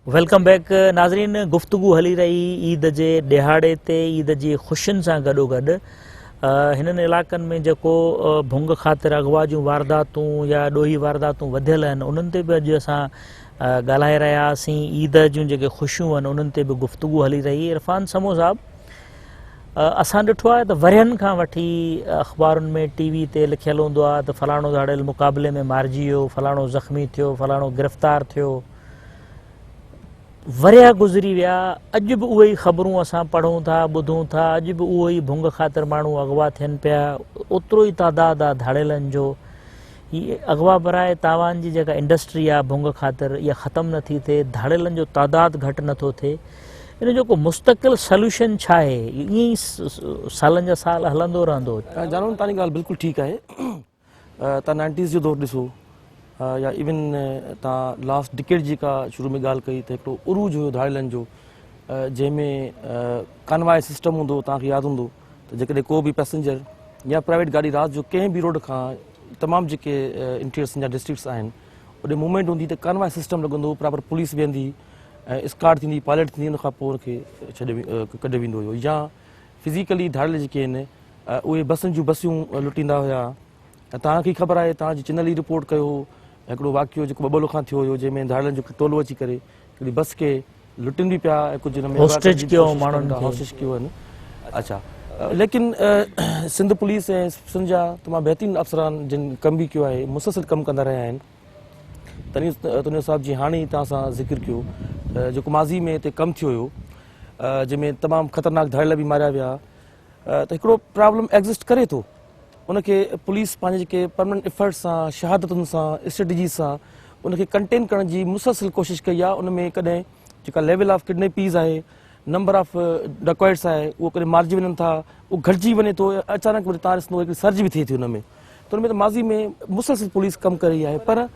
Welcome back नाज़रीन। गुफ्तगू हली रही ईद जे दिहाड़े ते ईद जी ख़ुशियुनि सां गॾोगॾु हिननि इलाइक़नि में जेको भुंग ख़ातिर अगवा जूं वारदातूं या ॾोही वारदातूं वधियल आहिनि उन्हनि ते बि अॼु असां ॻाल्हाए रहिया हुआसीं। ईद जूं जेके ख़ुशियूं आहिनि उन्हनि ते बि गुफ्तगू हली रही। इरफान समो साहब, असां ॾिठो आहे त वरियनि खां वठी अख़बारुनि में टीवी ते लिखियलु हूंदो आहे त फलाणो धाड़ियल मुक़ाबले में मारिजी वियो, फलाणो ज़ख़्मी थियो, फलाणो गिरफ़्तार थियो। वरिया गुज़री विया, अॼु बि उहे ई ख़बरूं असां पढ़ूं था, ॿुधूं था। अॼु बि उहो ई भुंग ख़ातिर माण्हू अगवा थियनि पिया। ओतिरो ई तादादु आहे धाड़ियलनि जो। हीअ अगवा बराए तावान जी जेका इंडस्ट्री आहे भुंग ख़ातिर, इहा ख़तमु नथी थिए, धाड़ियलनि जो तादादु घटि नथो थिए। इन जो को मुस्तक़िल सॉल्यूशन छा आहे? ईअं ई सालनि जा साल हलंदो रहंदो? जानून तव्हांजी ॻाल्हि बिल्कुलु ठीकु आहे। तव्हां 90s जो दौरु ॾिसो या इवन तव्हां लास्ट डिकेड जेका शुरू में ॻाल्हि कई त हिकिड़ो उरूज हुयो धाड़ियलनि जो, जंहिंमें कानवाय सिस्टम हूंदो। तव्हांखे यादि हूंदो त जेकॾहिं को बि पैसेंजर या प्राइवेट गाॾी राति जो कंहिं बि रोड खां तमामु जेके इंटीरियर्स या डिस्ट्रिक्ट्स आहिनि ओॾे मूवमेंट हूंदी त कानवाय सिस्टम लॻंदो, प्रॉपर पुलिस वेंदी, स्काट थींदी, पायलट थींदी, उन खां पोइ उनखे कढे वेंदो हुयो। या फिज़िकली धाड़ियल जेके आहिनि उहे बसियुनि जूं बसियूं लुटींदा हुया। तव्हांखे ख़बर आहे, तव्हां चिनली रिपोर्ट कयो हिकिड़ो वाक़ियो जेको ॿ खां थियो हुयो, जंहिंमें धाड़ियलनि जो टोलो अची करे हिकिड़ी बस खे लुटनि बि पिया ऐं कुझु हॉस्टेज कयो आहिनि। अच्छा, लेकिन सिंध पुलिस ऐं सिंध जा तमामु बहितरीनु अफ़सरान जिन कमु बि कयो आहे, मुसलसिल कमु कंदा रहिया आहिनि। तनियो साहिब जी हाणे ई तव्हां सां ज़िक्र कयो जेको माज़ी में हिते कमु थियो हुयो, जंहिंमें तमामु ख़तरनाक धाड़ियल बि मारिया विया, त हिकिड़ो प्रॉब्लम एग्ज़िस्ट करे थो। उनखे पुलिस पंहिंजे जेके परमानेंट एफर्ट्स सां, शहादतुनि सां, स्ट्रेटजी सां उनखे कंटेन करण जी मुसलसिल कोशिशि कई आहे। उनमें कॾहिं जेका लेवल ऑफ किडनैपीज़ आहे, नंबर ऑफ डकॉइट्स आहे, उहो कॾहिं मारिजी वञनि था, उहो घटिजी वञे थो। अचानक वरी तव्हां ॾिसंदो हिकिड़ी सर्ज बि थिए थी उनमें, त उनमें त माज़ी में मुसलसिल पुलिस कमु करे आहे। पर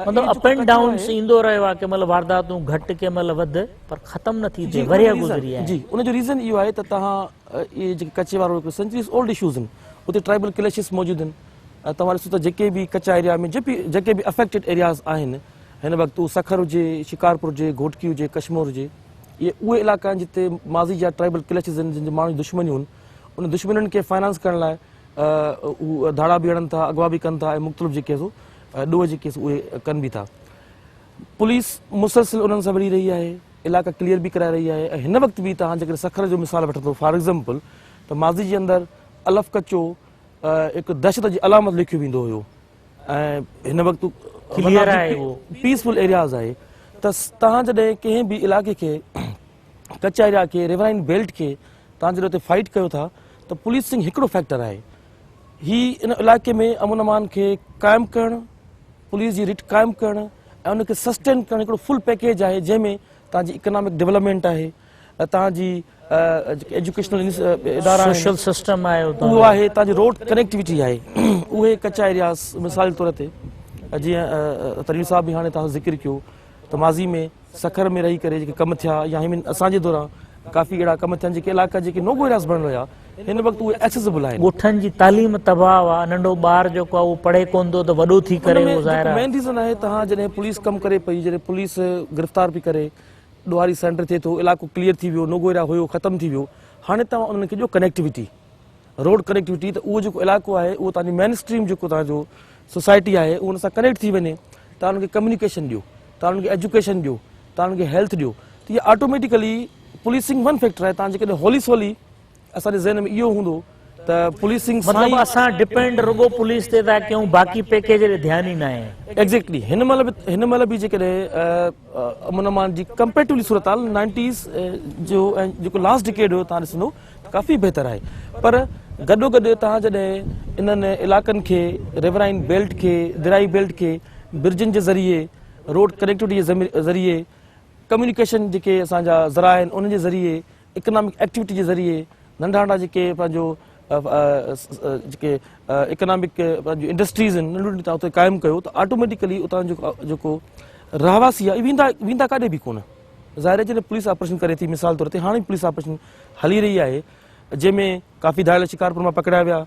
मतलब अप एंड डाउन्स ईंदो रहियो आहे, कंहिं महिल वारदातूं घटि, कंहिं महिल वधि, पर ख़तमु नथी थिए, वरिया गुज़री आहे। जी, उनजो रीज़न इहो आहे त तव्हां इहे जेके कचे वारो सेंचुरीज़ ओल्ड इशूज़ आहिनि, उते ट्राइबल क्लैशिस मौजूदु आहिनि। तव्हां ॾिसो त जेके बि कचा एरिया में जेके बि अफेक्टेड एरियाज़ आहिनि हिन वक़्तु, सखर हुजे, शिकारपुर हुजे, घोटकी हुजे, कश्मीर हुजे, इहे उहे इलाइक़ा आहिनि जिते माज़ी जा ट्राइबल क्लैशिस आहिनि, जिन माण्हू दुश्मनियूं आहिनि। उन दुश्मनियुनि खे फाइनेंस करण लाइ उहे धाड़ा बि हणनि था, अगवा बि कनि था, ऐं मुख़्तलिफ़ जेके ॾोह जेके उहे कनि बि था। पुलिस मुसलसिल उन्हनि सां विढ़ी रही आहे, इलाइक़ा क्लियर बि कराए रही आहे। ऐं हिन वक़्तु बि तव्हां जेकॾहिं सखर जो मिसाल वठंदो फॉर एग्ज़ाम्पल, त माज़ी जे अंदरि अलफ़ कचो हिकु दहशत जी अलामत लिखियो वेंदो हुयो, ऐं हिन वक़्तु पीसफुल एरियाज़ आहे। त तव्हां जॾहिं कंहिं बि इलाइक़े खे, कचा एरिया खे, रिवराइन बेल्ट खे तव्हां जॾहिं हुते फाइट कयो था, त पुलिसिंग हिकिड़ो फैक्टर आहे। हीअ इन इलाइक़े में अमन अमान खे क़ाइमु करणु, पुलिस जी रिट क़ाइमु करणु ऐं उनखे सस्टेन करणु हिकिड़ो फुल पैकेज आहे, जंहिंमें तव्हांजी इकनॉमिक डेवलपमेंट आहे, तव्हांजी जेके एजुकेशनल इदारा सोशल सिस्टम आहे, उहो आहे, तव्हांजी रोड कनेक्टिविटी आहे। उहे कचा एरियाज़ मिसाल जे तौर ते जीअं तरीन साहब बि हाणे तव्हां ज़िक्र कयो त माज़ी में सखर में रही करे जेके कम थिया, या हिन असांजे दौरान काफ़ी अहिड़ा कम थिया जेके इलाइक़ा जेके नोगो एरियाज़ बणियल हुया, हिन वक़्तु उहे एक्सेसिबल आहिनि। ॻोठनि जी तालीम तबाह आहे, नंढो ॿार जेको आहे उहो पढ़े कोन थो त वॾो थी करे मेन रीज़न आहे। तव्हां जॾहिं पुलिस कमु करे पई, जॾहिं पुलिस गिरफ़्तार पई करे, ॾोहारी सेंटर थिए थो, इलाइक़ो क्लियर थी वियो, नोगो एरिया हुयो ख़तमु थी वियो, हाणे तव्हां उन्हनि खे ॾियो कनेक्टिविटी, रोड कनेक्टिविटी, त उहो जेको इलाइक़ो आहे उहो तव्हांजी मेन स्ट्रीम जेको तव्हांजो सोसाइटी आहे उन सां कनेक्ट थी वञे। तव्हां उनखे कम्युनिकेशन ॾियो, तव्हां उनखे एजुकेशन ॾियो, तव्हां उनखे हेल्थ ॾियो, त इहा ऑटोमेटिकली पुलिसिंग वन फैक्टर आहे। तव्हां जेकॾहिं होली सोली असांजे ज़हन में इहो हूंदो त पुलिसिंग मतिलबु असां डिपेंड रुगो पुलिस ते था कयूं, बाक़ी पैकेज ते ध्यानु ई न आहे। एग्ज़ैक्टली हिन महिल बि जेकॾहिं अमन अमान जी कंपेरेटिवली सूरत हाल 90s जो ऐं जेको लास्ट डिकेड हुयो तव्हां ॾिसंदो काफ़ी बहितर आहे। पर गॾोगॾु तव्हां जॾहिं इन्हनि इलाइक़नि खे, रिवराइन बेल्ट खे, दिराई बेल्ट खे ब्रिजनि जे ज़रिए, रोड कनेक्टिविटी जे ज़रिए, कम्युनिकेशन जेके असांजा ज़रा आहिनि उन जे ज़रिए, इकनॉमिक एक्टिविटी जे ज़रिए, नंढा नंढा जेके पंहिंजो जेके इकनॉमिक पंहिंजूं इंडस्ट्रीज़ आहिनि नंढियूं तव्हां उते क़ाइमु कयो, त ऑटोमेटिकली उतां जेको रहवासी आहे वेंदा काॾे बि कोन। ज़ाहिर आहे जॾहिं पुलिस ऑपरेशन करे थी, मिसाल तौर ते हाणे पुलिस ऑपरेशन हली रही आहे, जंहिंमें काफ़ी धाड़ियल शिकारपुर मां पकड़िया विया,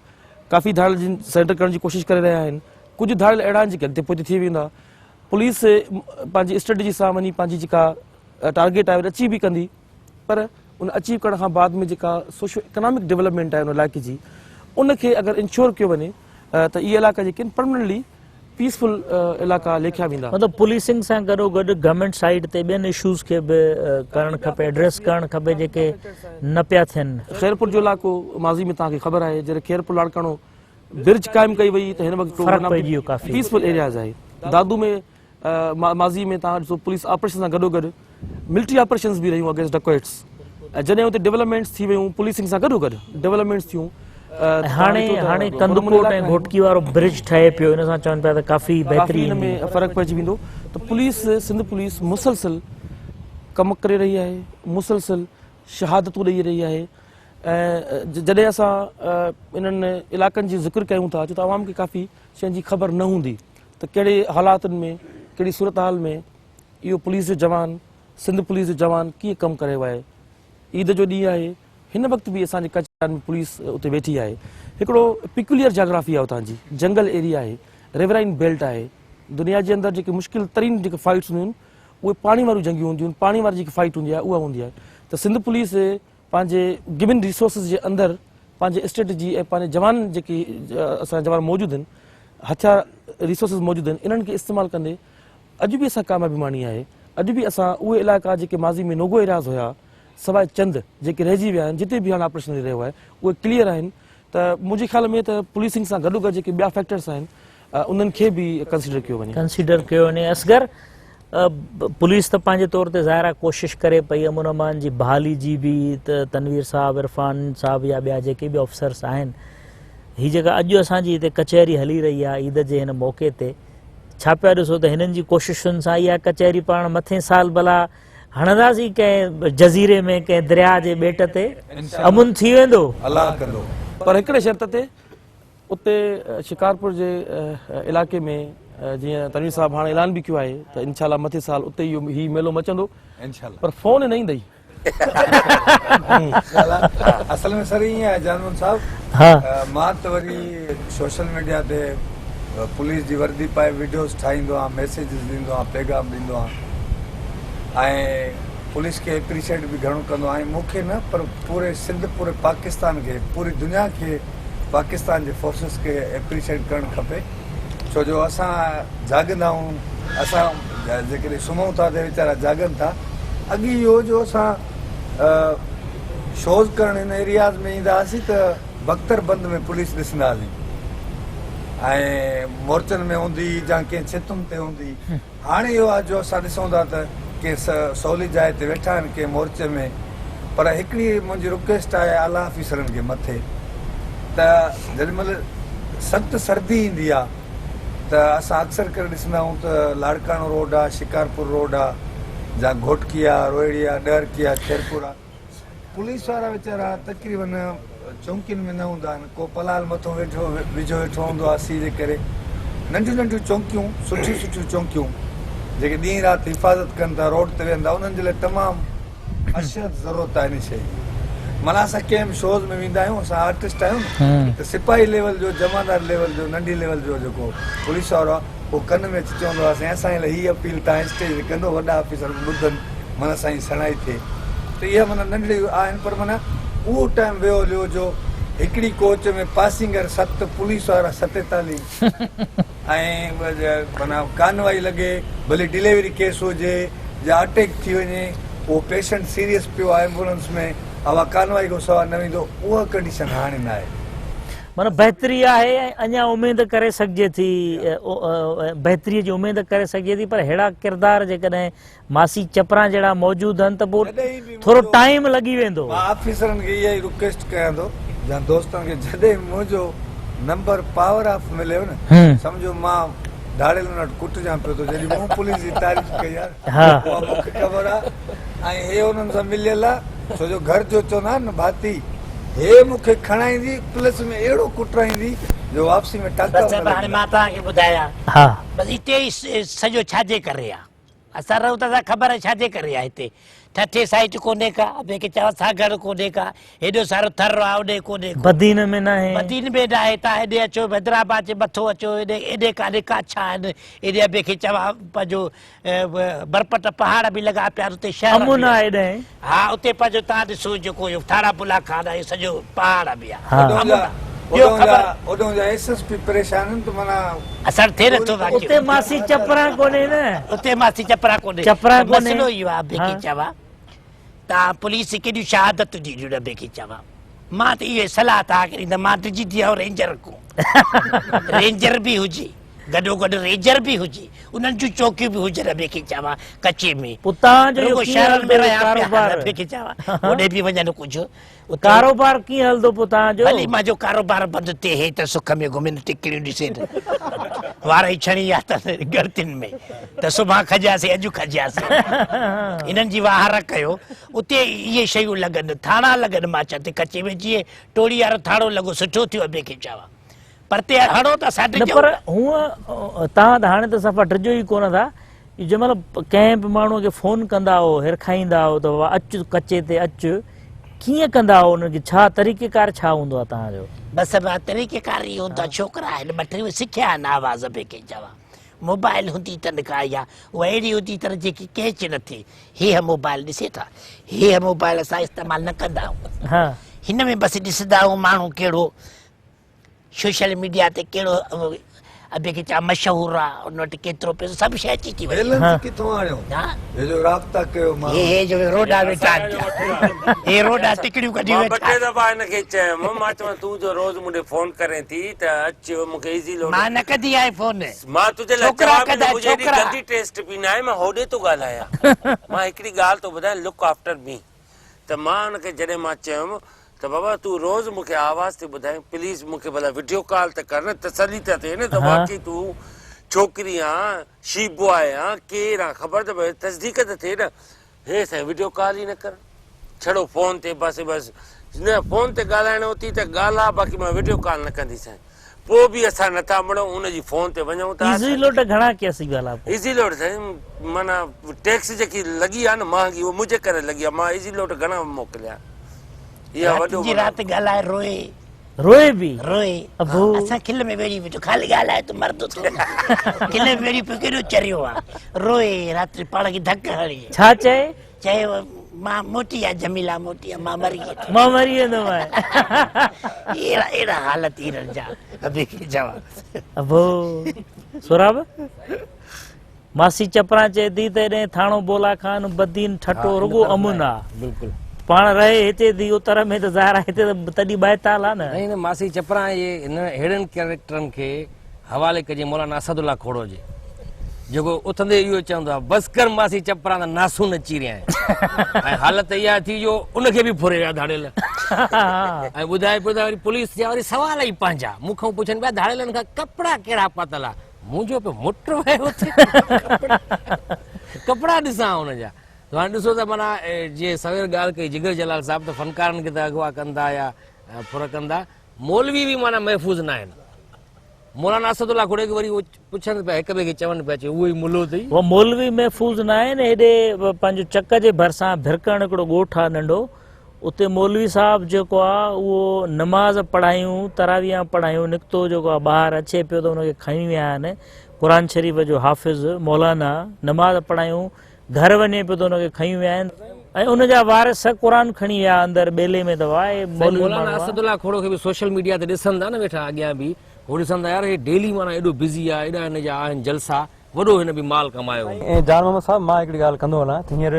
काफ़ी धाड़ियल जिन सेंटर करण जी कोशिशि करे रहिया आहिनि, कुझु धाड़ियल अहिड़ा आहिनि जेके अॻिते पोइ थी वेंदा। पुलिस पंहिंजी स्ट्रेटजी सां वञी पंहिंजी जेका टारगेट आहे अचीव बि कंदी, पर उन अचीव करण खां बाद में जेका सोशो इकोनॉमिक डेवलपमेंट आहे उन इलाइक़े जी उनखे अगरि इंश्योर कयो वञे त इहे इलाइक़ा जेके आहिनि परमनेंटली पीसफुल इलाइक़ा लेखिया वेंदा। मतिलबु पुलिसिंग सां गॾोगॾु गवर्नमेंट साइड ते ॿियनि इशूज़ खे बि करणु खपे, एड्रेस करणु खपे जेके न पिया थियनि। खैरपुर जो इलाइक़ो माज़ी में तव्हांखे ख़बर आहे जॾहिं खैरपुर लाड़काणो ब्रिज क़ाइमु कई वई त हिन फ़र्क़ु पइजी वियो काफ़ी। पीसफुल एरियाज़ आहे। दादू में माज़ी में तव्हां ॾिसो पुलिस ऑपरेशन सां गॾोगॾु मिलिट्री ऑपरेशन्स बि रहियूं अगेंस्ट डकॉइट्स, ऐं जॾहिं हुते डेवलपमेंट्स थी वियूं पुलिसिंग सां गॾोगॾु डेवलपमेंट्स थियूं। हाणे कंदकोट ऐं घोटकी वारो ब्रिज ठहे पियो, हिन सां चवनि पिया त काफ़ी बहितरी हिन में फ़र्क़ु पइजी वेंदो। त पुलिस सिंध पुलिस मुसलसिल कमु करे रही आहे, मुसलसिल शहादतूं ॾेई रही आहे। ऐं जॾहिं असां इन्हनि इलाइक़नि जी ज़िक्र कयूं था छो त आवाम खे काफ़ी शयुनि जी ख़बर न हूंदी त कहिड़े हालातुनि में कहिड़ी सूरत हाल में इहो पुलिस जो जवान सिंध पुलिस जो जवान कीअं कमु करे वियो आहे। ईद जो ॾींहुं आहे, हिन वक़्तु बि असांजे कच्छ में पुलिस उते वेठी आहे। हिकिड़ो पिक्यूलियर जाग्राफी आहे उतां जी, जंगल एरिया आहे, रिवराइन बेल्ट आहे। दुनिया जे अंदरि जेके मुश्किल तरीन जेके फाइट्स हूंदियूं आहिनि उहे पाणी वारियूं जंगियूं हूंदियूं आहिनि, पाणी वारी जेकी फाइट हूंदी आहे उहा हूंदी आहे। त सिंध पुलिस पंहिंजे गिवन रिसोर्सिस जे अंदरि पंहिंजे स्ट्रेटजी ऐं पंहिंजे जवान जेके असांजा जवान मौजूदु आहिनि, हथियार रिसोर्सिस मौजूदु आहिनि, इन्हनि खे इस्तेमालु कंदे अॼु बि असां कामयाबी माणी आहे। अॼु बि असां उहे इलाइक़ा जेके माज़ी में नोगो एरियाज़ हुया सवाइ चंद जेके रहिजी विया आहिनि, जिते बि हाणे ऑपरेशन रहियो आहे उहे क्लियर आहिनि। त मुंहिंजे ख़्याल में त पुलिसिंग सां गॾोगॾु जेके ॿिया फैक्टर्स आहिनि उन्हनि खे बि कंसिडर कयो वञे। असगर पुलिस त पंहिंजे तौर ते ज़ाहिर आहे कोशिशि करे पई, अमन अमान जी बहाली जी बि, त तनवीर साहब, इरफान साहब या ॿिया जेके बि ऑफिसर्स आहिनि, हीअ जेका अॼु असांजी हिते कचहरी हली रही आहे ईद जे हिन मौक़े ते, छा पिया ॾिसो त हिननि जी कोशिशुनि सां इहा कचहरी पाण मथे साल भला हणंदासीं कंहिं जज़ीरे में कंहिं दरिया जे ॿेट ते, अमुन थी वेंदो अलाह कंदो। पर हिकिड़े शर्त ते उते शिकारपुर जे इलाइक़े में जीअं तनवीर साहब हाणे ऐलान बि कयो आहे त इंशाल्लाह मथे साल उते इहो ही मेलो मचंदो, इंशाल्लाह। पर फोन न ईंदई। असल में सर ईअं आहे जानवन साहब, हा मां त वरी सोशल मीडिया ते पुलिस जी वर्दी पाए वीडियोस ठाहींदो आहियां, मैसेजिस ॾींदो आहियां, पैगाम ॾींदो आहियां ऐं पुलिस खे एप्रिशिएट बि घणो कंदो आहियां। मूंखे न पर पूरे सिंध पूरे पाकिस्तान खे पूरी दुनिया खे पाकिस्तान जे फोर्सिस खे एप्रिशिएट करणु खपे, छो जो असां जाॻंदा आहियूं, असां जेकॾहिं सुम्हूं था त वीचारा जाॻनि था। अॻु इहो जो असां शोज़ करणु हिन एरियाज़ में ईंदा हुआसीं त बख्तरबंद में पुलिस ॾिसंदा हुआसीं ऐं मोर्चनि में हूंदी या कंहिं छितुनि ते हूंदी। हाणे इहो आहे जो असां ॾिसूं था त कंहिं सवली जाइ ते वेठा आहिनि कंहिं मोर्चे में, पर हिकिड़ी मुंहिंजी रिक्वेस्ट आहे आला ऑफिसरनि खे मथे त जेॾीमहिल सख़्तु सर्दी ईंदी आहे त असां अक्सर करे ॾिसंदा आहियूं त लाड़काणो रोड आहे, शिकारपुर रोड आहे, या घोटकी आहे, रोहिड़ी आहे, ॾहरकी आहे, खैरपुर आहे, पुलिस वारा वीचारा तक़रीबन चौकियुनि में न हूंदा आहिनि। को पलाल मथो वेठो हूंदो आहे सी जे करे। नंढियूं नंढियूं चौकियूं, सुठियूं सुठियूं चौकियूं जेके ॾींहुं राति हिफ़ाज़त कनि था, रोड ते वेहंदा, उन्हनि जे लाइ तमामु अशद ज़रूरत आहे इन शइ जी। माना असां कंहिं बि शोज़ में वेंदा आहियूं, असां आर्टिस्ट आहियूं न, त सिपाही लेवल जो, जमादार लेवल जो, नंढी लेवल जो जेको पुलिस वारो आहे उहो कन में अची चवंदो आहे असांजे लाइ हीअ अपील तव्हां स्टेज ते कंदो, वॾा ऑफिसर ॿुधनि, माना असांजी सणाई थिए। त इहा माना नंढड़ी आहिनि, पर माना उहो टाइम वियो हलियो जो हिकिड़ी कोच में पासिंगर 7 पुलिस वारा 47 ऐं माना कानवाई लॻे, भले डिलीवरी केस हुजे या अटैक थी वञे, उहो पेशेंट सीरियस पियो आहे एम्बुलेंस में, अवा कानवाई को सवाल न वेंदो, उहा कंडीशन हाणे न आहे। माना बहितरी आहे ऐं अञा उमेद करे सघिजे थी, बहितरीअ जी उमेद करे सघिजे थी, पर अहिड़ा किरदार जेकॾहिं मासी चपरां जहिड़ा मौजूदु आहिनि त पोइ थोरो टाइम लॻी वेंदो। मां ऑफिसरनि खे इहा ई रिक्वेस्ट कयां थो या दोस्तनि खे, जॾहिं मुंहिंजो नंबर पावर ऑफ मिलेव न, सम्झो मां दाड़ेल वटि कुटिजां पियो थो, जॾहिं मूं पुलिस जी तारीफ़ कई आहे उहा मूंखे ख़बर आहे ऐं हे हुननि सां मिलियल आहे, छो जो घर जो चवंदा आहिनि न भाती, हे मूंखे खणाईंदी पुलिस में अहिड़ो कुटाईंदी जो वापसी में टाका। हाणे मां तव्हांखे ॿुधायां, बसि हिते ई सॼो छाजे करे आहे, असां रहूं था ख़बर आहे छाजे करे आहे हिते ठठे साइट कोन्हे का ॿिए खे चवां सागर कोन्हे का हेॾो सारो थर आहे होॾे कोन्हे को। बदीन में न आहे बदीन में न आहे तव्हां हेॾे अचो हैदराबाद जे मथो अचो हेॾे काॾे का छा आहिनि हेॾे ॿिए खे चवां पंहिंजो बरपट पहाड़ बि लॻा पिया आहिनि उते शहर बि अमुना आहे। हेॾे हा उते पंहिंजो तव्हां ॾिसो जेको इहो थाड़ा बुला खान आहे सॼो पहाड़ बि आहे। हा। ॿियो ख़बर ओॾो जा एसएसपी परेशान आहिनि त माना असर थिए नथो उते मासी चपरा कोन्हे न उते मासी चपरा कोन्हे चपरा त कोन्हे। मसइलो इहो आहे ॿिए खे चवां तव्हां पुलिस केॾियूं शहादत ॾिनियूं न ॿिए खे चवां मां त इहो सलाह तव्हांखे ॾींदुमि मां डिजी थी आहियां रेंजर को रेंजर बि हुजे गॾो गॾु रेंजर बि हुजे उन्हनि जूं चौकियूं बि हुजनि ॿिए खे चवां कचे में पुतां जो रुॻो कीअं शहरनि में हलंदो रहिया पिया कारोबार ॿिए खे चवां होॾे बि वञनि कुझु उते कारोबार कीअं हलंदो पुतां जो भली मुंहिंजो कारोबार बंदि थिए हे त सुख में घुमनि टिकड़ियूं ॾिसनि वार ई छणी आहे त गर्तियुनि में त सुभाणे खजियासीं अॼु खजियासीं इन्हनि जी वाहर कयो उते इहे शयूं लॻनि थाणा लॻनि मां चवां थी कचे में जीअं टोड़ी वारो थाणो लॻो सुठो थियो ॿिए खे चवां परते हणो त साढे न पर हूअं तव्हां त हाणे त सफ़ा टिजो ई कोन था जंहिं महिल कंहिं बि माण्हूअ खे फोन कंदा हो हिरखाईंदा हो त अचु कचे ते अचु कीअं कंदा हो उनखे छा तरीक़ेकार छा हूंदो आहे तव्हांजो बसि मां तरीक़ेकार इहो हूंदो आहे छोकिरा आहिनि ॿ टे सिखिया आहिनि आवाज़ ॿिए खे चवां मोबाइल हूंदी त निकाई आहे उहा अहिड़ी हूंदी त जेकी कैच न थिए हीअ मोबाइल ॾिसे था हीअ मोबाइल असां इस्तेमालु न कंदा आहियूं हा हिन में बसि ॾिसंदा आहियूं माण्हू कहिड़ो सोशल मीडिया ते कहिड़ो ॿिए खे चवां मशहूरु आहे उन वटि केतिरो पैसो सभु शइ अची थी वञे बैलेंस किथां आणियो हा हे जो राब्ता कयो माण्हू हे जो रोडा वेठा हे रोडा टिकड़ियूं कढी मां वेठा 2 दफ़ा हिनखे चयुमि मां चवां तूं जो रोज़ मूंखे फोन करे थी त अचु मूंखे इज़ी लोड मां न कढी आहे फोन मां तुंहिंजे लाइ छोकिरा चवां कंदा मुंहिंजी एॾी छोकिरा गंदी टेस्ट बि न आहे मां होॾे थो ॻाल्हायां मां हिकिड़ी ॻाल्हि थो ॿुधायां लुक आफ्टर मी त मां हुनखे जॾहिं मां चयुमि त बाबा तूं रोज़ मूंखे आवाज़ थी ॿुधाए प्लीज़ मूंखे भला वीडियो कॉल त कर न तसली त थिए न त वाकई तूं छोकिरी आहीं शी बॉय आहीं केरु आहे ख़बर त पए तसदीक त थिए न हे साईं वीडियो कॉल ई न कर छड़ो फोन ते बसि न फोन ते ॻाल्हाइणो थी त ॻाल्हाए बाक़ी मां वीडियो कॉल न कंदी साईं पोइ बि असां नथा मिलूं उनजी फोन ते वञूं था इज़ी लोट घणा केसी ॻाल्हि आहे इज़ी लोड साईं माना टैक्स जेकी लॻी आहे न महांगी उहा मुंहिंजे करे लॻी आहे मां इज़ी लोड घणा मोकिलिया इहा वॾो जी राति ॻाल्हाए रोए रोए बि रोए अबो। असां खिल में वेड़ी वेठो ख़ाली ॻाल्हाए त मर्द थियो खिल में वेड़ी पियो केॾो चरियो आहे रोए राति पाण खे धक हणी छा चए चयो मां मोटी आहे जमीला मोटी आहे मां मरी वेठो मां मरी वेंदुमि अहिड़ा हालत हिननि जा ॿिए खे चवां अबो सोराब मासी चपरा चए थी त हेॾे थाणो बोला खान बदीन ठठो रुगो अमुन आहे बिल्कुलु पाण रहे हिते थी उतर में त ज़ाहिर आहे हिते त तॾहिं ॿाएताल आहे न नहीं न मासी चपरा ये इन हेड़न कैरेक्टरन के हवाले कजे मौलाना असदुल्ला खोड़ो जे जेको उथंदे इहो चवंदो आहे बस कर मासी चपरा त नासून अची रहिया आहिनि ऐं हालत इहा थी जो उनखे बि फुरे विया धाड़ियल ऐं ॿुधाए पियो त वरी पुलिस जा वरी सवाल ई पंहिंजा मूंखां पुछनि पिया धाड़ियलनि खां कपिड़ा कहिड़ा पातल आहे मुंहिंजो पियो मुट वियो कपिड़ा ॾिसां हुनजा तव्हां ॾिसो त माना जीअं सवेर ॻाल्हि कई जिगर जलाल साहिब त फनकारनि खे त अगवा कंदा या फुर कंदा मौलवी बि माना महफ़ूज़ न आहिनि मौलाना असदुल्ला खोड़े खे वरी उहो पुछनि पिया हिक ॿिए खे चवनि पिया चए उहो ई मुलो अथई उहो मौलवी महफ़ूज़ न आहे न हेॾे पंहिंजो चक जे भरिसां भिरकण हिकिड़ो ॻोठु आहे नंढो उते मौलवी साहिबु जेको आहे उहो नमाज़ पढ़ायूं तरावियां पढ़ायूं निकितो जेको आहे ॿाहिरि अचे पियो त हुनखे खणी विया आहिनि क़ुर शरीफ़ जो हाफ़िज़ मौलाना नमाज़ पढ़ायूं घर वञे पियो त हुनखे खणी विया आहिनि ऐं उनजा वारिस क़ुर खणी विया अंदरि ॿेले में त वाहे मौलाना असदुल्ला खोड़ो खे बि सोशल मीडिया ते ॾिसंदा न वेठा अॻियां बि उहो ॾिसंदा यार हे डेली माना एॾो बिज़ी आहे एॾा हिन जा आहिनि जलसा वॾो हिन बि माल कमायो ऐं जान मोहम्मद साहब मां हिकिड़ी ॻाल्हि कंदो हलां त हींअर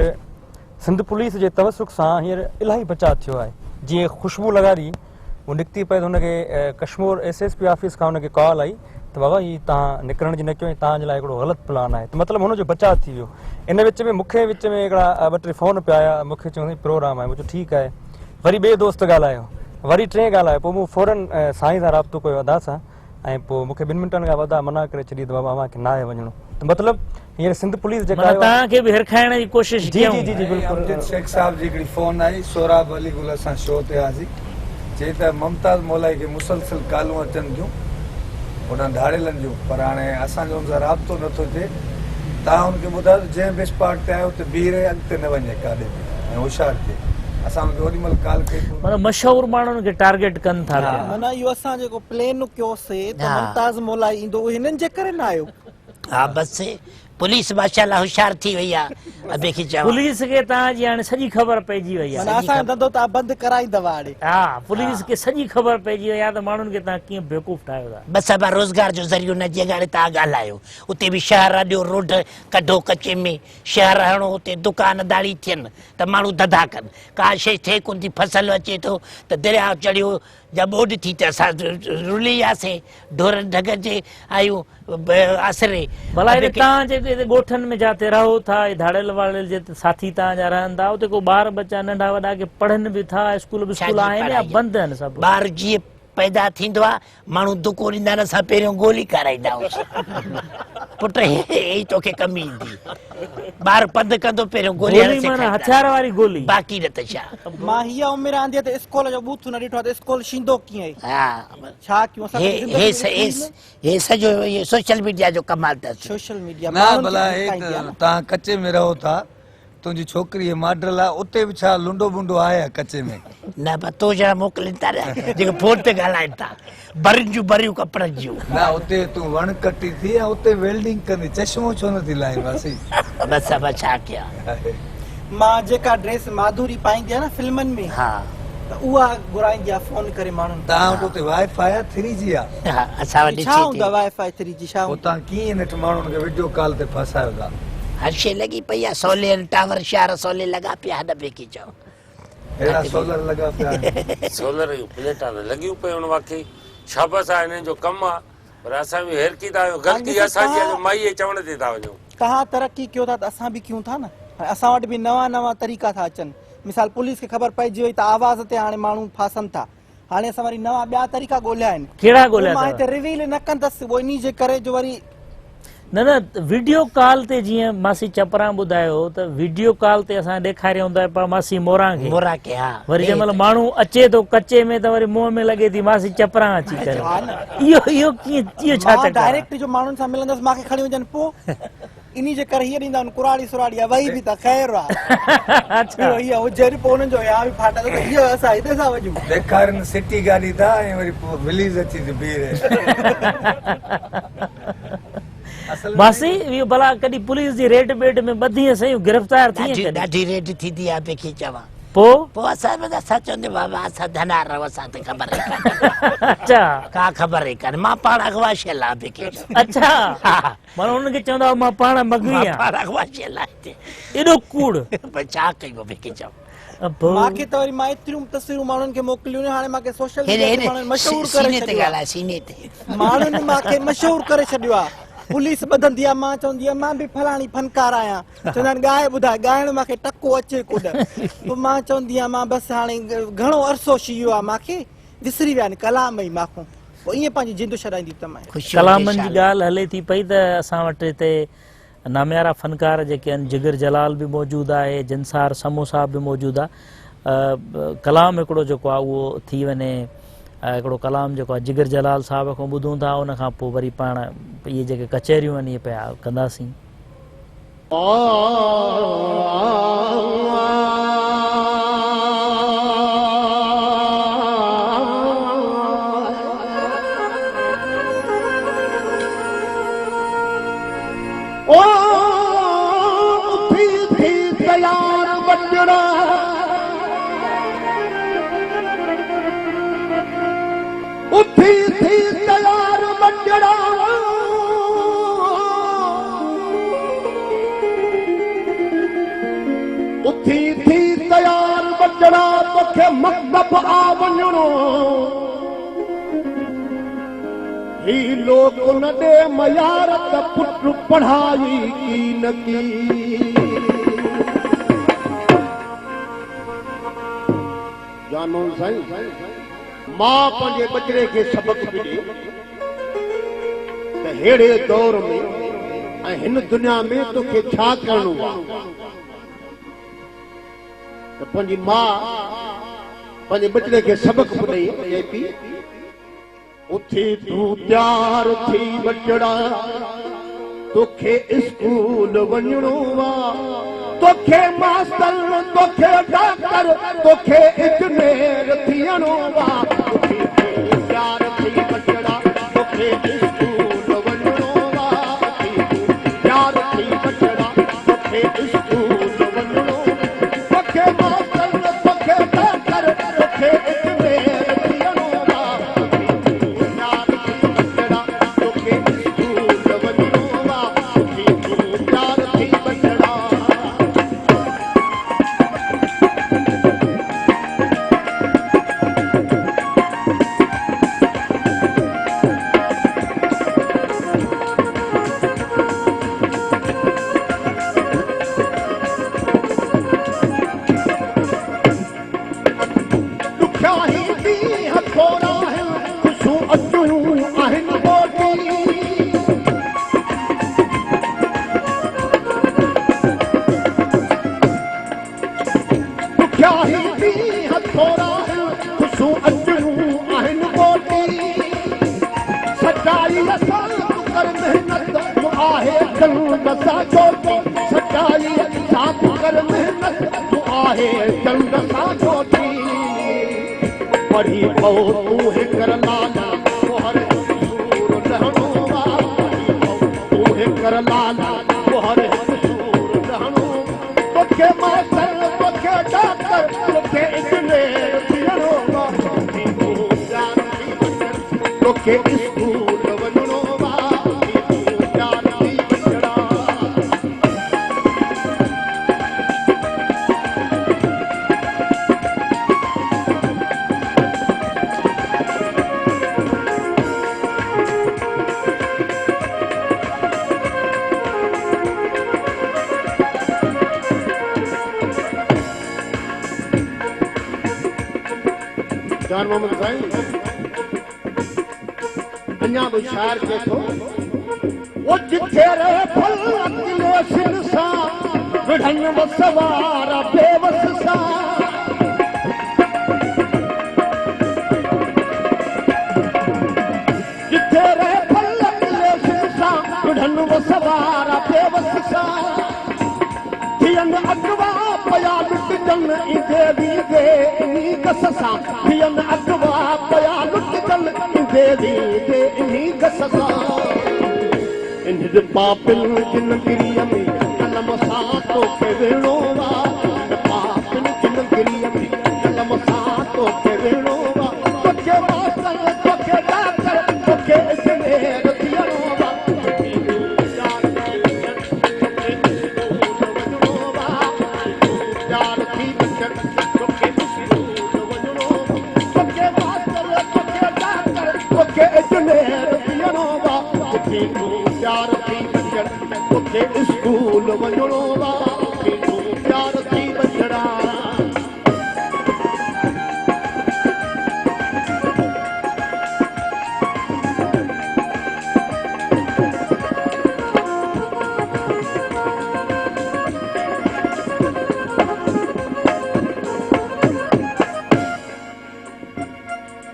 सिंध पुलिस जे तवसुक सां हींअर इलाही बचाव थियो आहे जीअं ख़ुशबू लगारी उहो निकिती पए त हुनखे कश्मीर एसएसपी ऑफिस खां हुनखे कॉल आई त बाबा हीअ तव्हां निकिरण जी न कयो तव्हांजे लाइ हिकिड़ो ग़लति प्लान आहे त मतिलबु हुनजो बचाव थी वियो इन विच में मूंखे विच में हिकिड़ा 2-3 फोन पिया आया मूंखे चवंदी प्रोग्राम आहे मुंहिंजो ठीकु आहे वरी ॿिए दोस्त ॻाल्हायो वरी टे ॻाल्हायो पोइ मूं फौरन साईं सां राब्तो कयो अदा सां ऐं पोइ मूंखे 2 मिंटनि खां वधा मना करे छॾी त बाबा मूंखे न आहे वञिणो त मतिलबु हींअर सिंध पुलिस जेका तव्हांखे बि हिरखाइण जी कोशिशि जी जी जी जी बिल्कुलु अमजद शेख साहब जी हिकिड़ी फोन आई सोराब अली गुल असां शो ते हुआसीं चई त मुमताज़ मौलाई खे मुसलसिल कालूं अचनि थियूं उन्हनि धाड़ियलनि जूं पर हाणे असांजो हुन सां राब्तो नथो थिए तव्हां हुनखे ॿुधायो त जंहिं बि स्पॉट ते आयो उते बीह रहे, अॻिते न वञे काॾे बि ऐं होशियारु थिए। असां हुनखे ओॾी महिल कॉल कई मतिलबु मशहूरु माण्हुनि खे टारगेट कनि था पिया। माना इहो असां जेको प्लेन कयोसीं त मुमताज़ मौला ईंदो, उहो हिननि जे करे न आयो। हा बसि पुलिस माशाल्लाह होशियार थी वई आहे। अबे खे चवां पुलिस खे तव्हांजी हाणे सॼी ख़बर पइजी वई माना आहे। असांजो धंधो तव्हां बंदि कराईंदव हाणे। हा पुलिस खे सॼी ख़बर पइजी वई आहे त माण्हुनि खे तव्हां कीअं बेवकूफ़ ठाहियो था। बसि अब रोज़गार जो ज़रियो न जीअं हाणे तव्हां ॻाल्हायो, उते बि शहर ॾियो, रोड कढो कचे में, शहर हणो, उते दुकानदारी थियनि त माण्हू धंधा कनि। का शइ थिए कोन थी, फसल अचे थो त दरिया चढ़ियो या ॿोॾि थी त असां रुली वियासीं, ढोर ढग जे आहियूं आसिरे। भला हेॾे तव्हां जेके हिते ॻोठनि में जिते रहो था, धाड़ियल वाड़ियल जे साथी तव्हांजा रहनि था, उते को ॿार बच्चा नंढा वॾा के पढ़नि बि था, स्कूल स्कूल आहिनि या बंदि आहिनि सभु? ॿार जीअं पैदा थींदो आहे माण्हू दुको ॾींदा आहिनि, असां पहिरियों गोली कराईंदा आहियूं पुट हे तोखे कमी ईंदी। ॿार पंधु कंदो पहिरियों गोली माना हथियार वारी गोली, बाक़ी न त छा। मां हीअ उमिरि आंदी त स्कूल जो बूथ न ॾिठो आहे त स्कूल शींदो कीअं आहे? हा छा कयूं असां? हे सॼो इहो सोशल मीडिया जो कमाल अथसि। सोशल मीडिया न भला तव्हां कचे में रहो था, तुंहिंजी छोकिरी मॉडल आहे, उते बि छा लुंडो बुंडो आहे कचे में? न पर तो जरा मोकिलीनि था न जेके फोन ते ॻाल्हाइनि था, बरियुनि जूं बरियूं कपिड़नि जूं। न उते तूं वण कटी थी ऐं उते वेल्डिंग कंदी, चश्मो छो नथी लाहीं वासी? बसि अब छा कयां। मां जेका ड्रेस माधुरी पाईंदी आहे न फिल्मनि में, हा त उहा घुराईंदी आहे फोन करे माण्हुनि। तव्हां वटि उते वाईफाई आहे 3G आहे? हा असां वटि छा हूंदा वाईफाई 3G छा? पोइ तव्हां कीअं नेठि माण्हुनि खे वीडियो कॉल ते फसायो था? हर शइ लॻी पई आहे, सोले टावर शहर सोले लॻा पिया, हॾ ॿिए खे चओ अहिड़ा सोलर लॻा पिया आहिनि। सोलर जूं प्लेटां त लॻियूं पियूं वाकई, शाबस आहे, हिननि जो कमु आहे। पर असां बि हेरकी था आहियूं, ग़लती असांजी आहे, माईअ चवण ते था वञूं। तव्हां तरक़ी कयो था त असां बि कयूं था न। असां वटि बि नवां नवां तरीक़ा था अचनि। मिसाल पुलिस खे ख़बर पइजी वई त आवाज़ ते हाणे माण्हू फासनि था, हाणे असां वरी नवां ॿिया तरीक़ा ॻोल्हिया आहिनि। कहिड़ा ॻोल्हिया मां अथव? हिते रिवील न कंदसि, उहो इन जे करे जो वरी न न वीडियो कॉल ते जीअं मासी चपरां ॿुधायो त वीडियो कॉल ते असां ॾेखारियूं था पिया मासी मोरां खे, मोरा के हा वरी जंहिं महिल माण्हू अचे थो कचे में त वरी मुंहं में लॻे थी मासी चपरां अची करे। इहो कीअं, इहो छा चक्कर आहे? डायरेक्ट जो माण्हुनि सां मिलंदसि, मूंखे खणी वञनि पोइ इन जे करे हीअ ॾींदा आहिनि कुराड़ी सुराड़ी आहे, वही बि त ख़ैर आहे। अच्छा इहो हुजे पोइ हुननि जो या बि फाटा त इहो असां हिते सां वञूं। ॾेखारनि सिटी गाॾी था ऐं वरी पोइ विलीज़ अची थी बीह रहे। मासी इहो भला कॾहिं पुलिस जी रेड बेड में ॿधी शयूं गिरफ़्तार थी आहिनि कॾहिं? ॾाढी रेड थींदी आहे ॿिए खे चवां। पोइ असां चवंदे बाबा असां धनार रहो, असां ते ख़बर ई कान्हे। अच्छा का ख़बर ई कान्हे, मां पाण अगवा शियल आहे ॿिए खे चवां। अच्छा माना हुनखे चवंदा मां पाण मगवी मां आहियां, पाण अगवा शियल आहे हिते। एॾो कूड़। भई छा कयूं ॿिए खे चवां। मूंखे त वरी मां एतिरियूं तस्वीरूं माण्हुनि खे मोकिलियूं, हाणे मूंखे सोशल मीडिया ते माण्हुनि मशहूरु करे सीने ते छॾियो ॻाल्हाए, सीने ते। आहे। माण्हुनि मूंखे मशहूरु करे छॾियो आहे। पुलिस ॿधंदी आहे, मां चवंदी आहियां मां बि फलाणी फनकार आहियां, चवंदा आहिनि ॻाए ॿुधाए, ॻाइण मूंखे टको अचे कुॾ। पोइ मां चवंदी आहियां मां बसि हाणे घणो अरसो थी वियो आहे, मूंखे विसरी विया आहिनि कलाम ई माखूं। पोइ ईअं पंहिंजी जिंदु छॾाईंदी तमामु। कलामनि जी ॻाल्हि हले थी पई त असां वटि हिते नामियारा फनकार जेके आहिनि, जिगर जलाल बि मौजूदु आहे, जिनसार समो साहब बि मौजूदु आहे। कलाम हिकिड़ो जेको आहे उहो थी वञे, हिकिड़ो कलाम जेको आहे जिगर जलाल साहब खां ॿुधूं था, उन खां पोइ वरी पाण इहे जेके कचहरियूं आहिनि इहे पिया कंदासीं। मकतब आ वञणो ही लोग न दे मयार त पुट पढ़ाई की न की। जानो साईं, मां पंहिंजे बचड़े खे सबक ॾिनो त हेड़े दौर में ऐं हिन दुनिया में तोखे छा करणो आहे। त पंहिंजी मां पंहिंजे बचड़े खे सबक ॿुधाई, चए पई उथी तूं तयार थी बचड़ा, तोखे स्कूल वञणो वा तोखे मास्टर तोखे डॉक्टर तोखे इंजीनियर थियणो वा तोखे प्यार थी बचड़ा तोखे स्कूल वञणो वा प्यार थी बचड़ा तोखे स्कूल वञणो तोखे मास्टर तोखे डॉक्टर तोखे इंजीनियर थियणो वा प्यार थी बचड़ा तोखे स्कूल वञणो वा प्यार थी बचड़ा ॾुखियाई ॾींहं थोरा आहिनि ख़ुशियूं अचूं आहिनि मोटी ॾुखियाई ॾींहं थोरा आहिनि ख़ुशियूं अचूं आहिनि मोटी सचाई सां कर महिनत तूं आहे जंग सां छोटी सचाई सां कर महिनत तूं आहे जंग सां छोटी पढ़ी पओ तूं हिकर लाला तोहर सूर लहणो वा पढ़ी पओ तूं हिकर लाला तोहर सूर लहणो तोखे मास्टर तोखे डॉक्टर तोखे इंजीनियर थियणो वा तोखे स्कूल वञणो वा प्यार थी बचड़ा जान मोहम्मद साईं अञा बि शाइर चए थो वो जिथे रहे फल अखिलेशन सां विढ़नि वसवारा बेवस सां जिथे रहे फल अखिलेशन सां विढ़नि वसवारा बेवस सां थियनि अगवा पया लुटजनि ईंदे वींदे इन्ही कस सां थियनि अगवा पया लुटजनि ईंदे वींदे इन्ही कस सां इन पापिल जिन गिरीअ में कलम सां तोखे वेणो वा पापिल जिन गिरीअ में कलम सां तोखे वेणो वा तोखे मास्टर तोखे डॉक्टर तोखे इंजीनियर थियणो वा स्कूल वञणो वा प्यार थी बचड़ा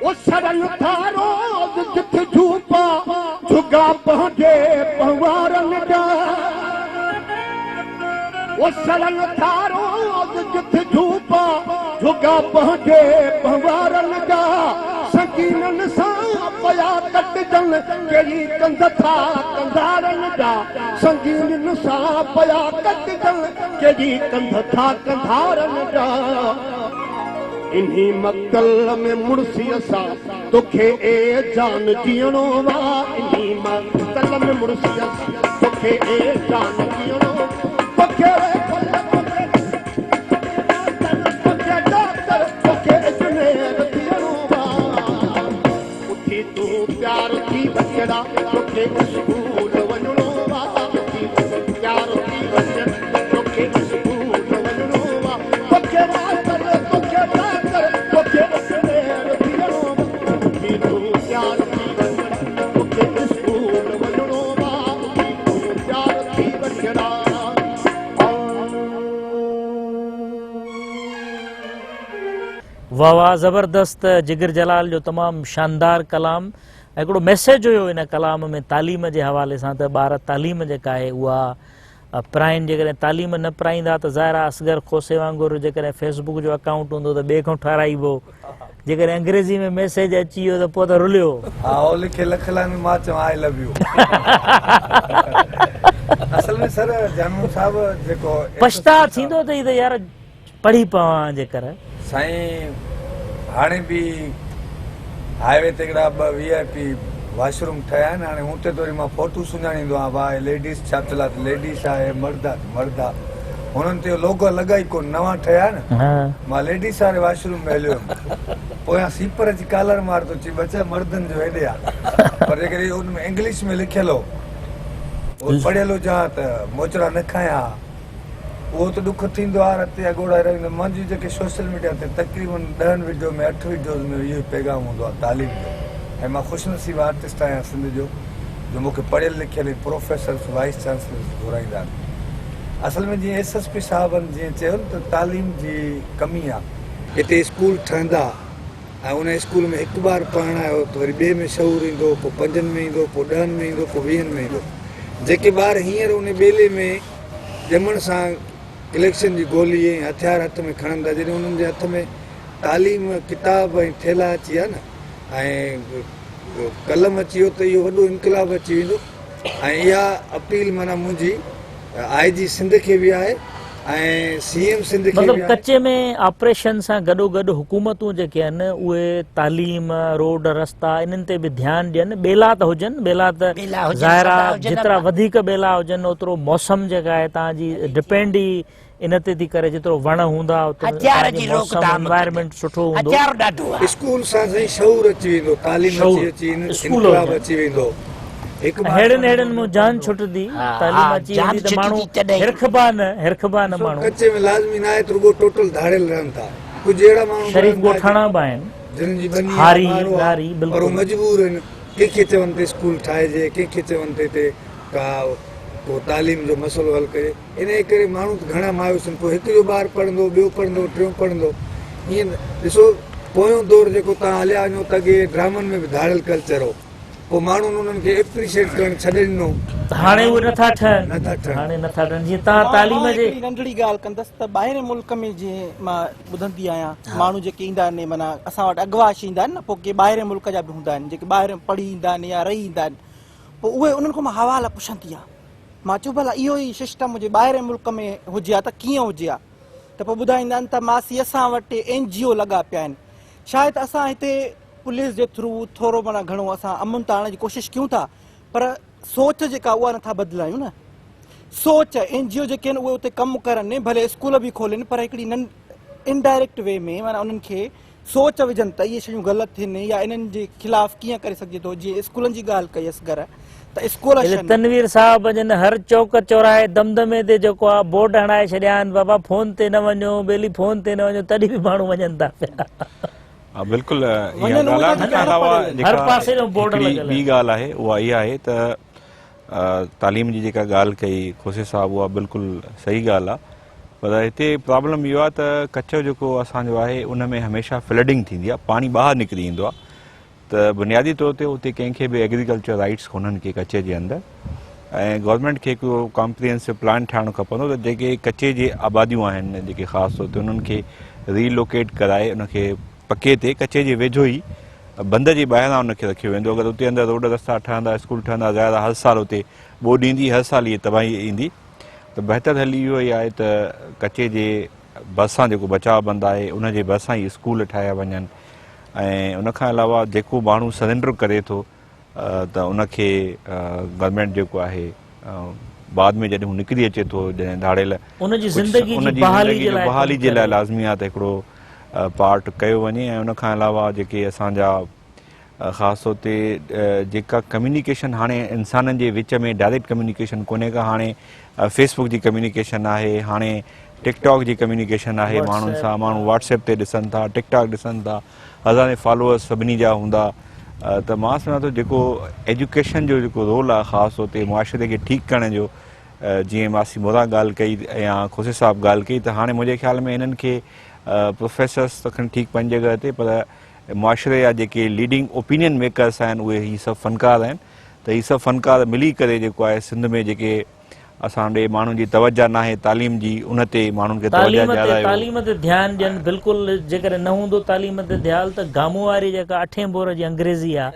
वो सड़न था रोज जिथे झूपा झुगा पहुंचे पवारन जा वो सड़न था रोज जिथे झूपा झुगा पहुंचे पवारन जा संगीनन सां पया कटजन कहिड़ी कंध था कंधारन जा संगीनन सां पया कटजन कहिड़ी कंध था कंधारन जा इन्ही मक्तल में मुड़सीअ सां तोखे ए जान जीअणो वा इन्ही मक्तल में मुड़सीअ सां तोखे ए जान जीअणो तोखे डॉक्टर तोखे इंजीनियर थियणो वा उथी तूं प्यार थी बचड़ा तोखे स्कूल वञणो वा प्यार थी बचड़ा तोखे स्कूल वञणो वा तोखे मास्टर तोखे डॉक्टर तोखे इंजीनियर थियणो वा उथी तूं प्यार थी बचड़ा तोखे स्कूल वञणो वा प्यार थी बचड़ा वाह वाह ज़बरदस्त जिगर जलाल जो तमाम शानदार कलाम हिकिड़ो मैसेज हुयो इन कलाम में तालीम जे हवाले सां त ॿार तालीम जेका आहे उहा प्राइनि जेकॾहिं तालीम न पढ़ाईंदा त ज़ाहिर आहे असगर खोसे वांगुरु जेकॾहिं फेसबुक जो अकाउंट हूंदो त ॿिए खां ठाराइबो, जेकॾहिं अंग्रेज़ी में मैसेज अची वियो त पोइ त रुलियो। हा ओ लिखे लखलानी मां चवां आई लव यू। असल में सर जानू साहब जेको पछता थींदो त ही त यार पढ़ी पवां जेकर साईं हाणे बि हाईवे ते हिकिड़ा ॿ VIP वॉशरूम ठहिया आहिनि। हाणे हुते तो वरी मां फोटू सुञाणींदो आहियां, भाई लेडीज़ छा चला लेडीज़ आहे मर्द आहे, हुननि ते लोगो लॻाई कोन, नवां ठहिया आहिनि। मां लेडीज़ वारे वॉशरूम में हलियो हुयुमि, पोयां सीपर जी कॉलर मार थो चई बचा मर्दनि जो हेॾे आहे, पर जेकॾहिं हुनमें इंग्लिश में लिखियल हो पढ़ियल हुजां त मोचड़ा न खायां, उहो त ॾुख थींदो आहे। रते अॻोड़ा रहंदो मुंहिंजी जेके सोशल मीडिया ते तक़रीबन 10 वीडियो में 8 वीडियोज़ में इहो पैगाम हूंदो आहे तालीम जो। ऐं मां ख़ुशनसीब आर्टिस्ट आहियां सिंध जो मूंखे पढ़ियल लिखियल प्रोफेसर वाइस चांसलर घुराईंदा आहिनि। असल में जीअं SSP साहबनि जीअं चयो न त तालीम जी कमी आहे। हिते स्कूल ठहंदा ऐं उन स्कूल में हिकु बार पढ़णु आयो त वरी ॿिए में शऊर ईंदो, पोइ 5 में ईंदो, पोइ 10 में ईंदो, पोइ 20 में ईंदो। जेके ॿार हींअर उन ॿेले में ॼमण सां इलेक्शन जी गोली ऐं हथियार हथ में खणंदा, जॾहिं उन्हनि जे हथ में तालीम किताब ऐं थेला अची विया न ऐं कलम अची वियो त इहो वॾो इनकलाब अची वेंदो। ऐं इहा अपील माना मुंहिंजी IG सिंध खे बि आहे ऐं CM सिंध खे बि मतिलबु आहे। कचे में ऑपरेशन सां गॾोगॾु हुकूमतूं जेके आहिनि उहे तालीम रोड रस्ता इन्हनि ते बि ध्यानु ॾियनि। ॿेला त हुजनि, ॿेला त ज़ाहिर आहे जेतिरा वधीक ॿेला हुजनि ओतिरो मौसम जेका आहे तव्हांजी डिपेंड ई इन ते थी करे, जेतिरो वण हूंदा एनवायरमेंट सुठो हूंदो। स्कूल सां साईं शऊर अची वेंदो, तालीम अची इनकलाब अची वेंदो। हेड़नि में जान छुटदी, तालीम अची वेंदी त माण्हू हिरखबा न माण्हू कच्चे में लाज़मी न आहे त रुगो टोटल धाड़ियल रहनि था। कुझु अहिड़ा माण्हू शरीफ़ ॻोठाणा बि आहिनि जिन जी बनी हारी पर उहे मजबूर आहिनि। कंहिंखे चवनि ते स्कूल ठाहिजे, कंहिंखे चवनि ते हिते का को तालीम जो मसइलो हल करे। इन करे माण्हू घणा मायूस आहिनि। पोइ हिकु जो ॿारु पढ़ंदो, ॿियो पढ़ंदो, टियों पढ़ंदो। ईअं ॾिसो पोयों दौर जेको तव्हां हलिया वञो त अॻे ड्रामनि में बि धाड़ियल कल्चर हो, पोइ माण्हुनि उन्हनि खे एप्रिशिएट करणु छॾे ॾिनो। हाणे उहे नथा ठहनि। जीअं तव्हां तालीम जे नंढड़ी ॻाल्हि कंदसि त ॿाहिरि मुल्क में जीअं मां ॿुधंदी आहियां माण्हू जेके ईंदा आहिनि माना असां वटि अॻुवाश ईंदा आहिनि न, पोइ के ॿाहिरि मुल्क जा बि हूंदा आहिनि जेके ॿाहिरि पढ़ी ईंदा आहिनि या रही ईंदा आहिनि, पोइ उहे उन्हनि खां मां हवाला पुछंदी आहियां। मां चयो भला इहो ई सिस्टम हुजे ॿाहिरि मुल्क में हुजे हा त कीअं हुजे हा, त पोइ ॿुधाईंदा आहिनि त मासी असां वटि NGO लॻा पिया आहिनि। शायदि असां हिते पुलिस जे थ्रू थोरो माना घणो असां अमन त आणण जी कोशिशि कयूं था, पर सोच जेका उहा नथा बदिलायूं न। सोच NGO जेके आहिनि उहे उते कमु करनि, भले स्कूल बि खोलनि, पर हिकिड़ी इनडायरेक्ट वे में माना उन्हनि खे सोच विझनि त इहे शयूं ग़लति थियनि या इन्हनि जे ख़िलाफ़ कीअं करे सघिजे थो। जीअं स्कूलनि जी ॻाल्हि कई असगर त स्कूल तनवीर साहब जन हर चौक चौराहे दमदमे ते जेको आहे बोर्ड हणाए छॾिया आहिनि, बाबा फोन ते न वञो, ॿेली फोन ते न वञो, तॾहिं बि माण्हू वञनि था पिया। बिल्कुलु हर पासे जो बोर्ड ॿी ॻाल्हि आहे उहा इहा आहे त तालीम जी जेका ॻाल्हि कई खोसे साहब उहा बिल्कुलु सही ॻाल्हि आहे, पर हिते प्रॉब्लम इहो आहे त कच्छ जेको असांजो आहे उन में हमेशह फ्लडिंग थींदी आहे, पाणी ॿाहिरि निकिरी ईंदो आहे। त बुनियादी तौर ते उते कंहिंखे बि एग्रीकल्चर राइट्स कोन्हनि के कच्छ जे अंदरि, ऐं गवर्नमेंट खे हिकिड़ो कॉम्प्रिहेंसिव प्लान ठाहिणो खपंदो त जेके कच्छ जे आबादियूं आहिनि जेके ख़ासि तौर ते उन्हनि खे रीलोकेट कराए उनखे पके ते कच्छ जे वेझो ई बंद जे ॿाहिरां उनखे रखियो वेंदो। अगरि उते अंदरि रोड रस्ता ठहंदा, स्कूल ठहंदा, ज़ाहिर हर साल उते ॿोॾि ईंदी, हर साल इहे तबाही ईंदी। त बहितर हल इहो ई आहे त कच्छ जे भरिसां जेको बचाव बंदि आहे उन जे भरिसां ई स्कूल ठाहिया वञनि, ऐं उनखां अलावा जेको माण्हू सरेंडर करे थो त उनखे गवर्नमेंट जेको आहे बाद में जॾहिं हू निकिरी अचे थो, जॾहिं धाड़ियल उनजी ज़िंदगी बहाली जे लाइ लाज़मी आहे त हिकिड़ो पार्ट कयो वञे। ऐं उनखां अलावा जेके असांजा ख़ासि तौर ते जेका कम्युनिकेशन हाणे इंसाननि जे विच में डायरेक्ट कम्युनिकेशन कोन्हे का, हाणे फेसबुक जी कम्युनिकेशन आहे, हाणे टिकटॉक जी कम्युनिकेशन आहे, माण्हुनि सां माण्हू व्हाट्सएप ते ॾिसनि था, टिकटॉक ॾिसनि था, हज़ारे फॉलोअर्स सभिनी जा हूंदा। त मां सम्झां थो जेको एजुकेशन जो जेको रोल आहे ख़ासि तौर ते मुआशरे खे ठीकु करण जो, जीअं मासी मोरा ॻाल्हि कई या खोसे साहब ॻाल्हि कई, त हाणे मुंहिंजे ख़्याल में हिननि खे प्रोफेसर्स त खणी ठीकु पंहिंजी जॻह ते, पर मुआशरे जा जेके लीडिंग ओपिनियन मेकर्स आहिनि उहे ही सभु फ़नकार आहिनि त ही सभु फ़नकार मिली करे जेको आहे सिंध में जेके असां ॾे माण्हुनि जी तवजा नाहे तालीम जी उन ते माण्हुनि खे तवजा ॾियारायो तालीम ते ध्यानु ॾियनि बिल्कुलु जेकॾहिं न हूंदो तालीम ते ध्यानु त गामो वारी जेका 8 बोर जी अंग्रेज़ी आहे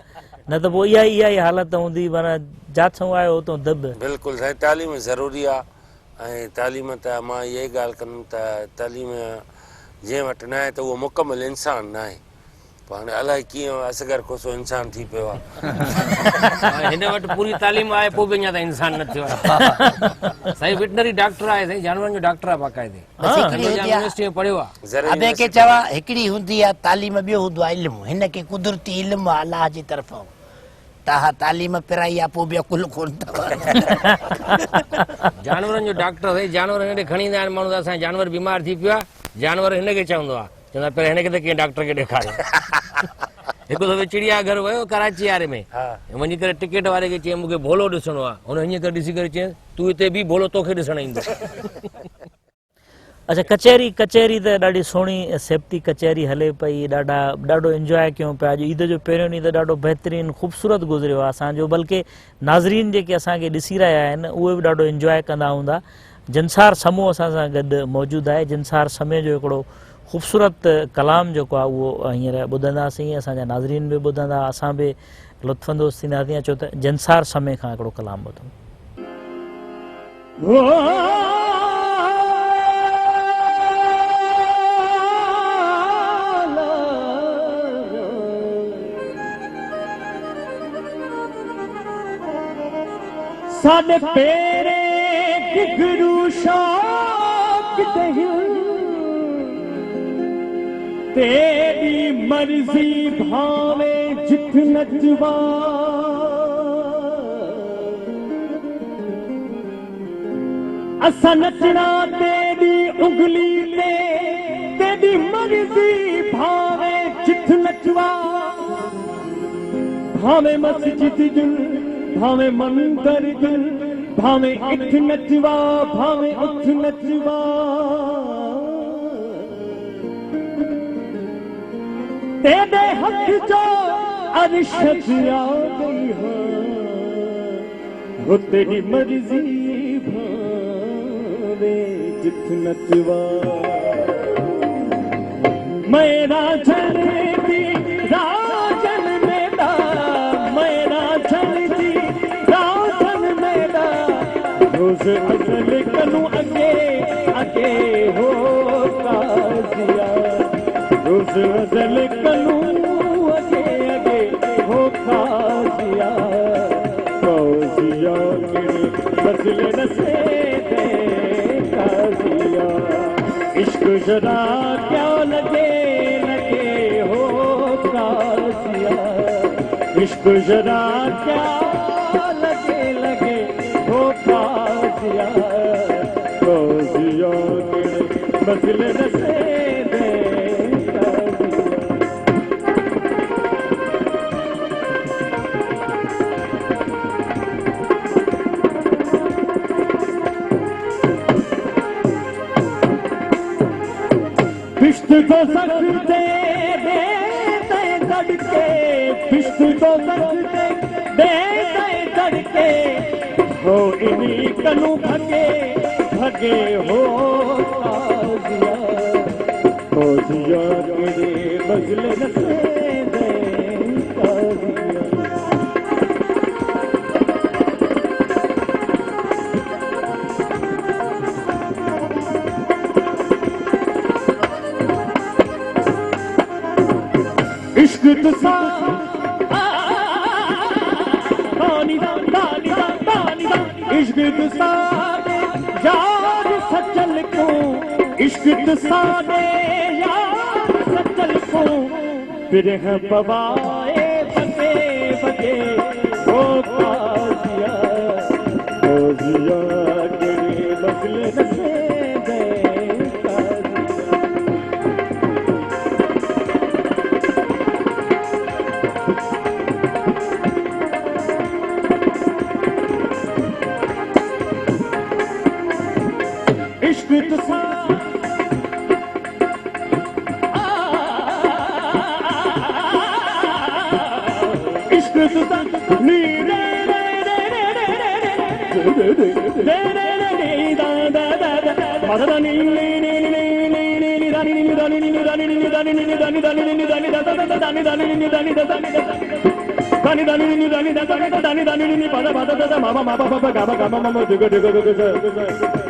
न त पोइ इहा ई हालत हूंदी माना जाथो आयो उतो दब बिल्कुलु साईं तालीम ज़रूरी आहे ऐं तालीम त मां इहा ई ॻाल्हि कंदुमि त तालीम जंहिं वटि न आहे त उहो मुकमल इंसानु न आहे पोइ हाणे अलाए कीअं असगर कोसो इंसानु थी पियो आहे हिन वटि पूरी तालीम आहे पोइ बि अञा त इंसान न थियो आहे साईं वेटनरी डॉक्टर आहे साईं जानवरनि जो डॉक्टर आहे बाक़ाइदे यूनिवर्सिटी में पढ़ियो आहे अबे के चवा हिकिड़ी हूंदी आहे तालीम ॿियो हूंदो आहे इल्मु हिन खे कुदरती इल्मु आहे अलाह जी तरफ़ां तव्हां तालीम पिराई आहे पोइ बि अकुल कोन अथव जानवरनि जो डॉक्टर साईं जानवर हिन ॾे खणी ईंदा आहिनि माण्हू त असांजो जानवर बीमार थी पियो आहे जानवर हिन खे चवंदो आहे चवंदा पहिरियों हिन खे त कीअं डॉक्टर खे ॾेखारियो हिकु दफ़े चिड़िया घर वियो कराची वारे में वञी करे टिकट वारे खे चयईं मूंखे भोलो ॾिसणो आहे हुन हीअं करे ॾिसी करे चयईं तूं हिते बि भोलो तोखे ॾिसणु ईंदो अच्छा कचहरी त ॾाढी सुहिणी सेफ्टी कचहरी हले पई ॾाढो इंजॉय कयूं पिया अॼु ईद जो पहिरियों ॾींहुं त ॾाढो बहितरीनु ख़ूबसूरत गुज़रियो आहे असांजो बल्कि नाज़रीन जेके असांखे ॾिसी रहिया आहिनि उहे बि ॾाढो इंजॉय कंदा हूंदा जिनसार समूह असां सां गॾु मौजूदु आहे जिनसार समय जो हिकिड़ो ख़ूबसूरत कलाम जेको आहे उहो हींअर ॿुधंदासीं असांजा नाज़रीन बि ॿुधंदा असां बि लुत्फ़अंदोज़ थींदासीं छो त जिनसार समय खां हिकिड़ो कलाम ॿुधूं साडे पेरे किगरू शाक तेरी मर्जी भावे जित नचवा असा नचना तेरी उंगली ते तेरी मर्जी भावे जित नचवा भावे मस्जिद जुल भावे मंदिर जुल भावे इठ नचवा भावे उठ नचवा तेरे हथ जो अर्श आ गई हो वो तेरी मर्जी भावे जित नचवा मेरा जलती राजन मेरा मेरा जलती राजन मेरा रोज अजल कनु अगे अगे हो काजिया रोज अजल कनु अगे अगे हो काजिया काजिया के बदल नसे दे काजिया इश्क जरा क्या लगे लगे हो काजिया इश्क जरा क्या लगे लगे हो काजिया काजिया के बदल नसे दे फिश्त को सकते दे तड़के फिश्त को सकते दे तड़के हो इन्हीं कनु भगे भगे हो काजिया तेरे बदले नसे दे काजिया इश्क तुसा दानी दा दानी दा दानी दा इश्क तुसा यार सचल को इश्क तुसा ने यार सचल को फिर है पवाए बगे बगे ओ काजिया काजिया तेरे बदले नसे दे इश्क तुसा नी रे रे रे रे रे रे रे रे दा दा दा मददा नी नी नी नी नी नी दानी नी दानी नी दानी नी दानी नी दानी दानी नी दानी दा दा दानी दानी नी दानी दा दानी दानी दानी नी दानी दा दानी दानी नी पदा पदा दा मामा मामा पापा गामा गामा मामा जग जग जग जग जग जग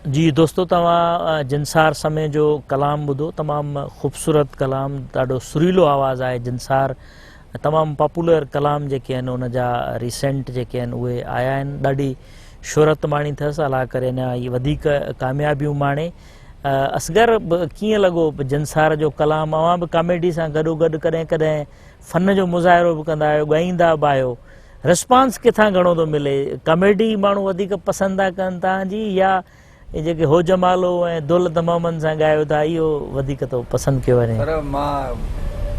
जी दोस्तों, तव्हां जिनसार समय जो कलाम ॿुधो, तमामु ख़ूबसूरत कलाम, ॾाढो सुरीलो आवाज़ आहे जिनसार। तमामु पॉपुलर कलाम जेके आहिनि उन जा रिसेंट जेके आहिनि उहे आया आहिनि, ॾाढी शोहरत माणी अथसि, अला करे अञा इहे वधीक कामयाबियूं माणे। असगर कीअं लॻो जिनसार जो कलाम? अवां बि कॉमेडी सां गॾोगॾु कॾहिं कॾहिं फ़न जो मुज़ाहिरो बि कंदा आहियो, ॻाईंदा बि आहियो, रिस्पॉन्स किथां घणो थो मिले? कॉमेडी माण्हू वधीक पसंदि था कनि तव्हांजी, या जेके हो जमालो ऐं दौलत मोहम्मद सां ॻायो था इहो वधीक थो पसंदि कयो वञे? पर मां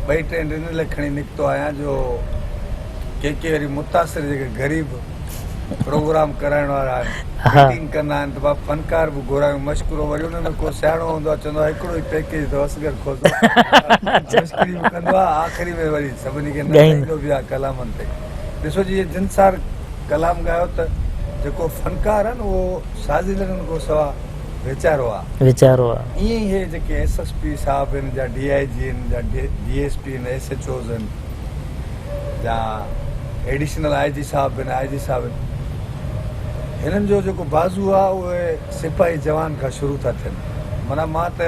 ॿई टे इन लाइ खणी निकितो आहियां जो के वरी मुतासिर जेके ग़रीब प्रोग्राम कराइण वारा मीटिंग कंदा आहिनि त बाप फनकार बि घुरायूं, मश्कूरो, वरी हुन में को सियाणो हूंदो आहे चवंदो आहे हिकिड़ो ई पैकेज अथव असगर खोसो, मश्करी बि कंदो आहे, आख़िरी में वरी सभिनी खे नचाईंदो बि आहे कलामनि ते। ॾिसो जी, इहे जिनसार कलाम ॻायो त जेको फनकार आहे न उहो साज़िदनि खां सवा वीचारो आहे, वीचारो आहे। ईअं ई हे जेके SSP साहब आहिनि, जा DIG आहिनि, जा DSP आहिनि, SHOs आहिनि, या एडिशनल IG साहब आहिनि, IG साहब आहिनि, हिननि जो जेको बाज़ू आहे उहे सिपाही जवान खां शुरू था थियनि। माना मां त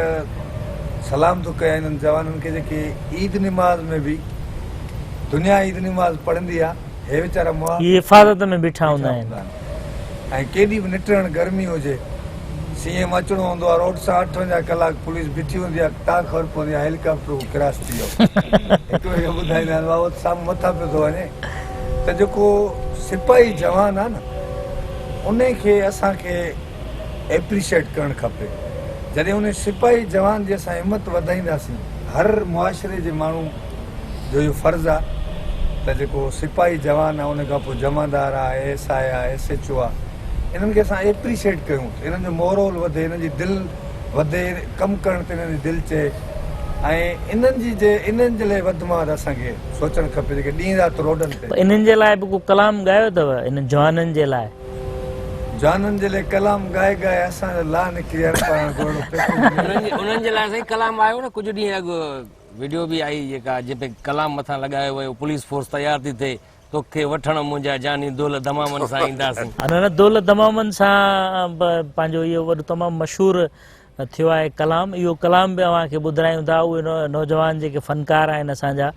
सलाम थो कयां इन्हनि जवाननि खे जेके ईद निमाज़ में बि, दुनिया ईद निमाज़ पढ़ंदी आहे, हे वीचारा हिफ़ाज़त में बीठा हूंदा आहिनि। ऐं केॾी बि निटण गर्मी हुजे, CM अचिणो हूंदो आहे, रोड सां 58 कलाक पुलिस बीठी हूंदी आहे, तव्हां ख़बर पवंदी आहे हेलीकॉप्टर क्रॉस थी वियो, हिकु ॿिए खे ॿुधाईंदा आहिनि बाबा साम्हूं मथां पियो थो वञे। त जेको सिपाही जवान आहे न, उन खे असांखे एप्रिशिएट करणु खपे। जॾहिं उन सिपाही जवान जी असां हिमत वधाईंदासीं, हर मुआशिरे जे माण्हू जो इहो फर्ज़ु आहे त जेको सिपाही जवान आहे, उन खां पोइ जमादार आहे, SI आहे, SHO आहे, इन्हनि खे असां एप्रिशिएट कयूं, इन्हनि जो मोरल वधे, इन्हनि जी दिलि वधे, कमु करण ते इन्हनि जी दिलि चए, ऐं इन्हनि जे लाइ वधि में वधि असांखे सोचणु खपे जेके ॾींहुं राति रोडनि ते। इन्हनि जे लाइ बि को कलाम ॻायो अथव? इन्हनि जवाननि जे लाइ? जवाननि जे लाइ कलाम ॻाए ॻाए असां लाह निकिरी उन्हनि जे लाइ साईं कलाम आयो न कुझु ॾींहं अॻु, वीडियो बि आई जेका जिते कलाम मथां लॻायो वियो, पुलिस फोर्स तयार थी थिए, तोखे वठण मुंहिंजा जानी दौलत दमामन सां ईंदासीं। न दौलत दमामन सां पंहिंजो इहो वॾो तमामु मशहूरु थियो आहे कलाम। इहो कलाम बि अव्हांखे ॿुधायूं था, उहे नौजवान जेके फनकार आहिनि असांजा,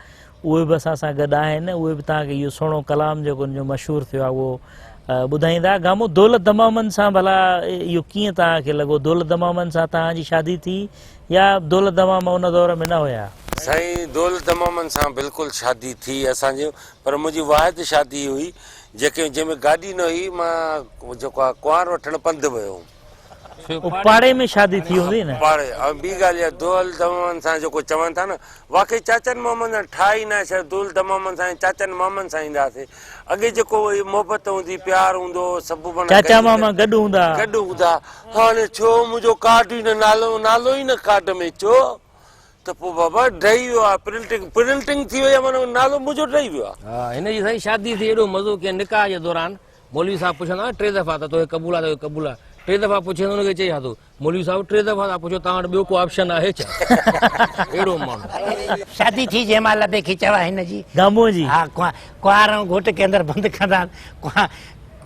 उहे बि असां सां गॾु आहिनि, उहे बि तव्हांखे इहो सुहिणो कलाम जेको उनजो मशहूरु थियो आहे उहो ॿुधाईंदा। गामो, दौलत दमामन सां भला इहो कीअं तव्हांखे लॻो? दौलत दमामन सां तव्हांजी शादी थी या दौलत दमामा उन दौर में न हुया? साईं, दौलत दमामन सां बिल्कुलु शादी थी असांजो, पर मुंहिंजी वाहिद शादी हुई जंहिंमें गाॾी न हुई, मां जेको आहे कुंवार वठणु पंधु वियो हुउमि। पाड़े में शादी थी हूंदी न? पाड़े। ऐं ॿी ॻाल्हि आहे, दौलत दमामन सां जेको चवनि था न, वाकई चाचनि मोहम्मद ठाही न छा दौलत दमामन सां चाचनि मामनि सां ईंदासीं। अॻे जेको मोहबत हूंदी, प्यार हूंदो, सभु चाचा मामा गॾु हूंदा। हाणे छो मुंहिंजो कार्ड ई न नालो ई न कार्ड में छो? त पोइ बाबा डही वियो आहे, प्रिंटिंग थी वई आहे, माना नालो मुंहिंजो डही वियो आहे। हा, हिन जी साईं शादी थी, एॾो मज़ो कयो। निकाह जे दौरान मौलवी साहब पुछंदा 3 दफ़ा त तोखे क़बूल आहे, तोखे क़बूल आहे। 3 दफ़ा पुछे त हुनखे चई हा तूं मौलवी साहब 3 दफ़ा था पुछो, तव्हां वटि ॿियो को ऑप्शन आहे छा? अहिड़ो माण्हू। शादी थी जंहिं महिल बि खिचव हिन जी गामो जी। हा, कुंवार ऐं घोट के अंदरि बंदि कंदा,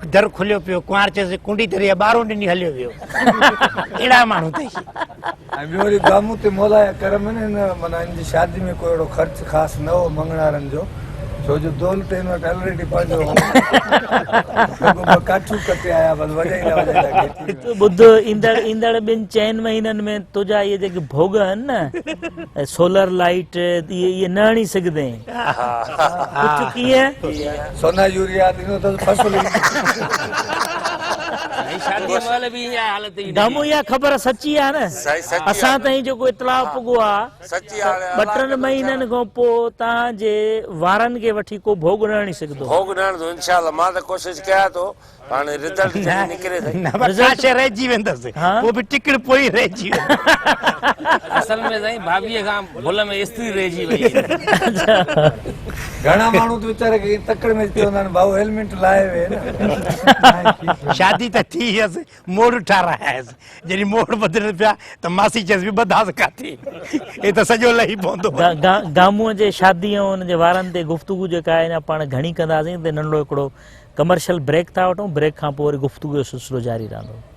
दर खुलियो पियो, कुंवार चयोसि कुंडी तरी ॿाहिरों ॾिनी हलियो वियो। अहिड़ा माण्हू अथई। ऐं ॿियो वरी गामू ते मौला जा करम आहिनि, माना हिन जी शादी में कोई अहिड़ो ख़र्चु ख़ासि न हो मंगणारनि जो, छो जो दौलत हिन वटि ऑलरेडी पंहिंजो काठियूं कटे आया बसि वॼाईंदा तो ॿुध ईंदड़ 2 चइनि महीननि में तुंहिंजा इहे जेके भोग आहिनि न सोलर लाइट इहे न हणी सघंदे कुझु कीअं सोना यूरिया ॾिनो अथसि फसल शादी महिल बि ईअं हालत ई दामू इहा ख़बर सची आहे न सही सची असां ताईं जेको इतलाह पुॻो आहे सची आहे 2-3 महीननि खां पोइ तव्हांजे वारनि खे वठी को भोग न हणी सघंदो भोग न थो इंशाल्लाह मां त कोशिशि कयां थो हाणे रिज़ल्ट जॾहिं निकिरे काश रहिजी वेंदसि पोइ बि टिकड़ पोइ रहिजी असल में साईं भाभीअ खां भुल में स्त्री रहिजी वई घणा माण्हू त वीचारे खे तकड़ में चवंदा आहिनि भाऊ हेलमेट लाहे वे न शादी त थी हुयसि मोड़ ठारायसि जॾहिं मोड़ बदिलनि पिया त मासी चयसि बि ॿधासि काथे हे त सॼो लही पवंदो गामूअ जे शादी ऐं हुन जे वारनि ते गुफ़्तगू जेका आहे न पाण घणी कंदासीं त नंढो हिकिड़ो कमर्शियल ब्रेक था वठूं ब्रेक खां पोइ वरी गुफ़्तगू जो सिलसिलो जारी रहंदो